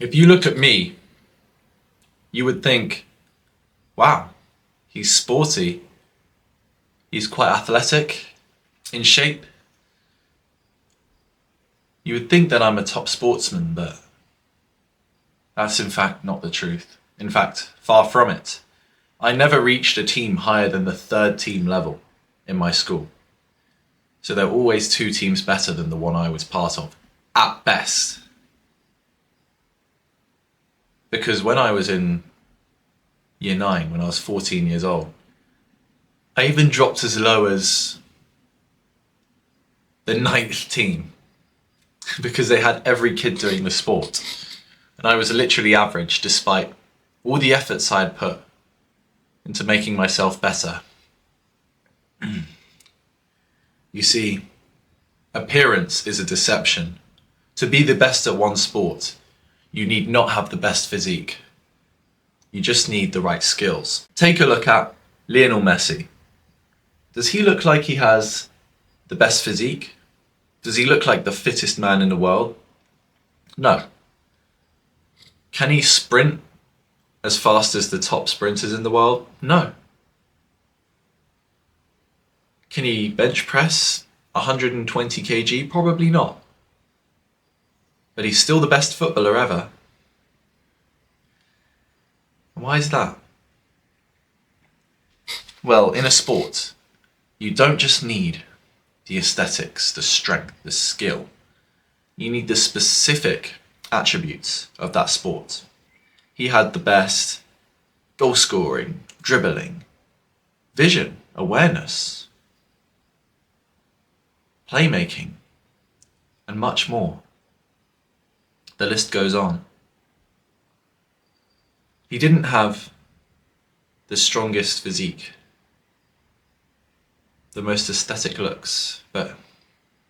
If you look at me, you would think, wow, he's sporty, he's quite athletic, in shape. You would think that I'm a top sportsman, but that's in fact not the truth. In fact, far from it. I never reached a team higher than the third team level in my school. So there were always two teams better than the one I was part of, at best. Because when I was in year 9, when I was 14 years old, I even dropped as low as the 9th team because they had every kid doing the sport. And I was literally average despite all the efforts I had put into making myself better. You see, appearance is a deception. To be the best at one sport, you need not have the best physique. You just need the right skills. Take a look at Lionel Messi. Does he look like he has the best physique? Does he look like the fittest man in the world? No. Can he sprint as fast as the top sprinters in the world? No. Can he bench press 120 kg? Probably not. But he's still the best footballer ever. Why is that? Well, in a sport, you don't just need the aesthetics, the strength, the skill. You need the specific attributes of that sport. He had the best goal scoring, dribbling, vision, awareness, playmaking, and much more. The list goes on. He didn't have the strongest physique, the most aesthetic looks, but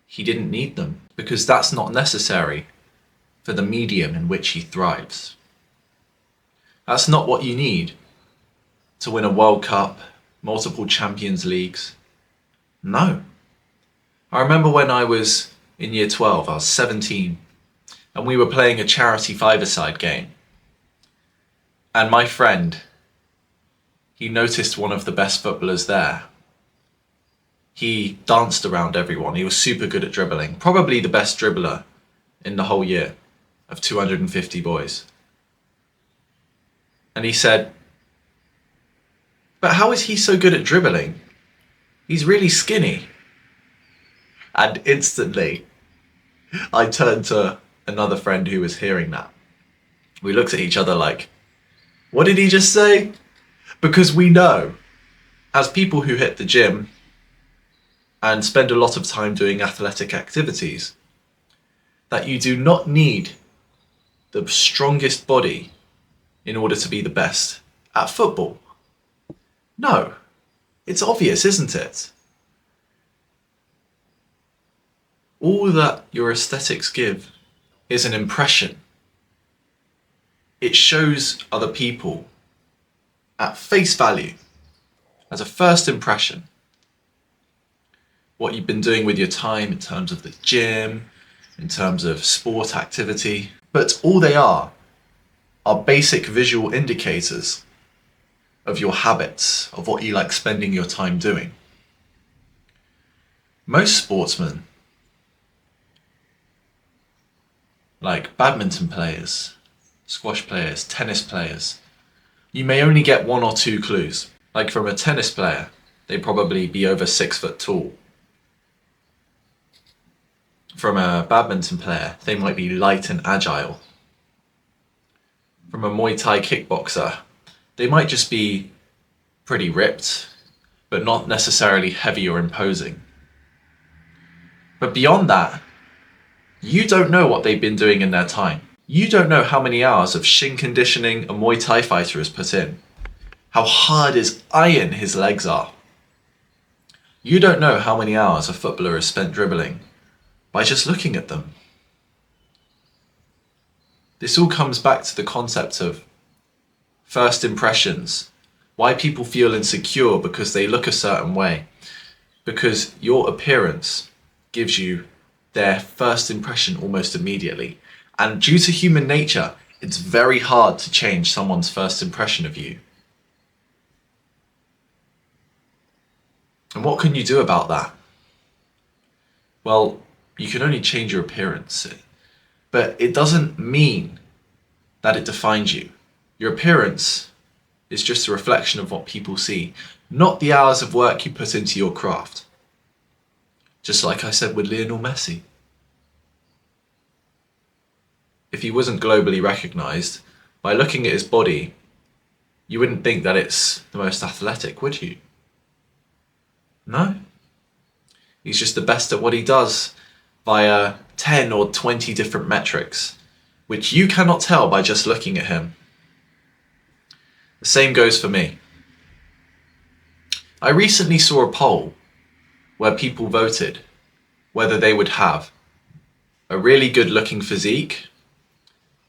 he didn't need them because that's not necessary for the medium in which he thrives. That's not what you need to win a World Cup, multiple Champions Leagues. No. I remember when I was in year 12, I was 17, and we were playing a charity five-a-side game. And my friend, he noticed one of the best footballers there. He danced around everyone. He was super good at dribbling. Probably the best dribbler in the whole year of 250 boys. And he said, but how is he so good at dribbling? He's really skinny. And instantly, I turned to another friend who was hearing that. We looked at each other like, what did he just say? Because we know, as people who hit the gym and spend a lot of time doing athletic activities, that you do not need the strongest body in order to be the best at football. No, it's obvious, isn't it? All that your aesthetics give is an impression. It shows other people at face value, as a first impression, what you've been doing with your time in terms of the gym, in terms of sport activity. But all they are basic visual indicators of your habits, of what you like spending your time doing. Most sportsmen, like badminton players, squash players, tennis players, you may only get one or two clues. Like from a tennis player, they'd probably be over 6 foot tall. From a badminton player, they might be light and agile. From a Muay Thai kickboxer, they might just be pretty ripped, but not necessarily heavy or imposing. But beyond that, you don't know what they've been doing in their time. You don't know how many hours of shin conditioning a Muay Thai fighter has put in, how hard as iron his legs are. You don't know how many hours a footballer has spent dribbling by just looking at them. This all comes back to the concept of first impressions, why people feel insecure because they look a certain way, because your appearance gives you their first impression almost immediately. And due to human nature, It's very hard to change someone's first impression of you. And what can you do about that? Well, you can only change your appearance, but it doesn't mean that it defines you. Your appearance is just a reflection of what people see, not the hours of work you put into your craft. Just like I said with Lionel Messi. If he wasn't globally recognised, by looking at his body, you wouldn't think that it's the most athletic, would you? No. He's just the best at what he does via 10 or 20 different metrics, which you cannot tell by just looking at him. The same goes for me. I recently saw a poll where people voted whether they would have a really good looking physique,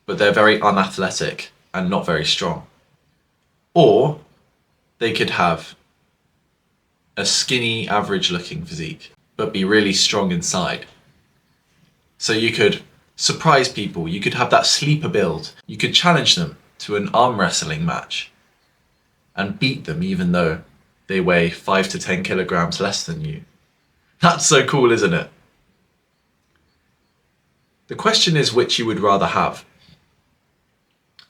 but they're very unathletic and not very strong. Or they could have a skinny, average looking physique, but be really strong inside. So you could surprise people, you could have that sleeper build, you could challenge them to an arm wrestling match and beat them even though they weigh 5 to 10 kilograms less than you. That's so cool, isn't it? The question is which you would rather have.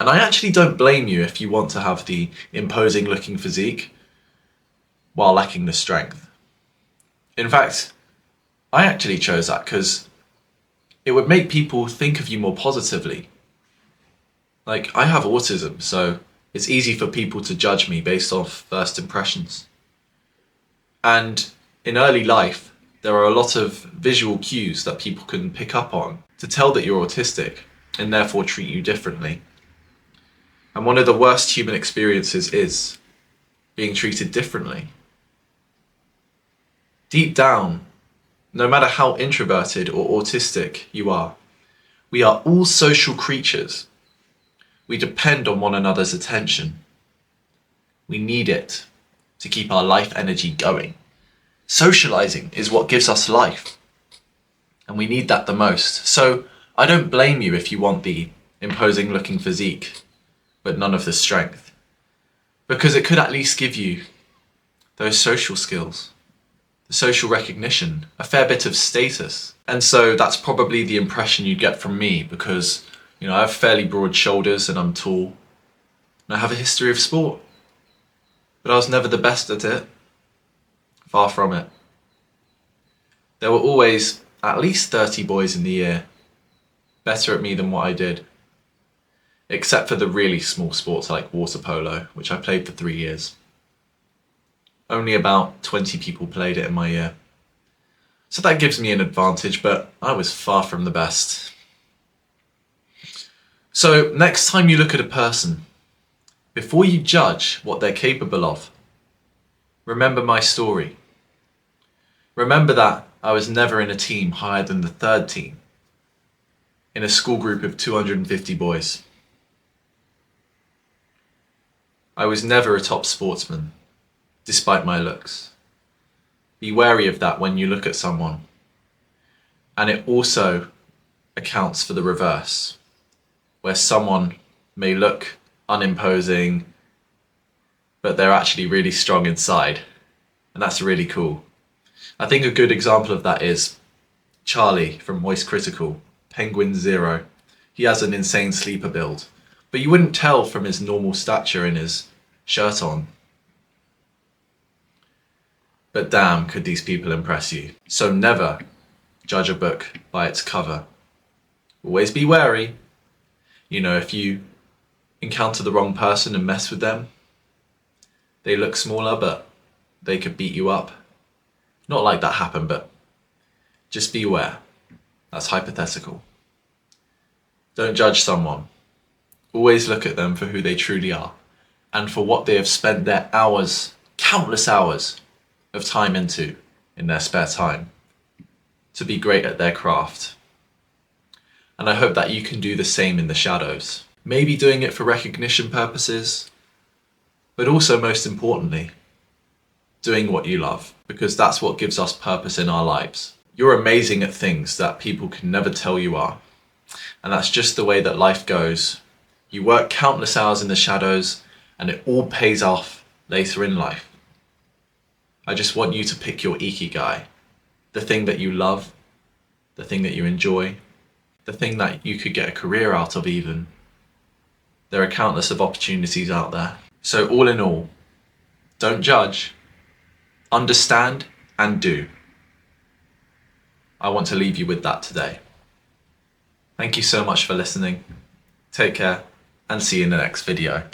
And I actually don't blame you if you want to have the imposing looking physique while lacking the strength. In fact, I actually chose that because it would make people think of you more positively. Like, I have autism, so it's easy for people to judge me based off first impressions. And in early life, there are a lot of visual cues that people can pick up on to tell that you're autistic and therefore treat you differently. And one of the worst human experiences is being treated differently. Deep down, no matter how introverted or autistic you are, we are all social creatures. We depend on one another's attention. We need it to keep our life energy going. Socializing is what gives us life, and we need that the most. So I don't blame you if you want the imposing looking physique, but none of the strength, because it could at least give you those social skills, the social recognition, a fair bit of status. And so that's probably the impression you get from me, because I have fairly broad shoulders and I'm tall, and I have a history of sport, but I was never the best at it. Far from it. There were always at least 30 boys in the year better at me than what I did, except for the really small sports like water polo, which I played for 3 years. Only about 20 people played it in my year. So that gives me an advantage, but I was far from the best. So next time you look at a person, before you judge what they're capable of, remember my story. Remember that I was never in a team higher than the third team in a school group of 250 boys. I was never a top sportsman, despite my looks. Be wary of that when you look at someone. And it also accounts for the reverse, where someone may look unimposing, but they're actually really strong inside. And that's really cool. I think a good example of that is Charlie from Moist Critical, Penguin Zero. He has an insane sleeper build, but you wouldn't tell from his normal stature and his shirt on. But damn, could these people impress you. So never judge a book by its cover. Always be wary. If you encounter the wrong person and mess with them, they look smaller, but they could beat you up. Not like that happened, but just be aware. That's hypothetical. Don't judge someone. Always look at them for who they truly are and for what they have spent their hours, countless hours of time into in their spare time to be great at their craft. And I hope that you can do the same in the shadows. Maybe doing it for recognition purposes, but also most importantly, doing what you love, because that's what gives us purpose in our lives. You're amazing at things that people can never tell you are. And that's just the way that life goes You work countless hours in the shadows, and it all pays off later in life. I just want you to pick your ikigai, the thing that you love, the thing that you enjoy, the thing that you could get a career out of even. There are countless of opportunities out there. So all in all, don't judge, understand and do. I want to leave you with that today. Thank you so much for listening. Take care and see you in the next video.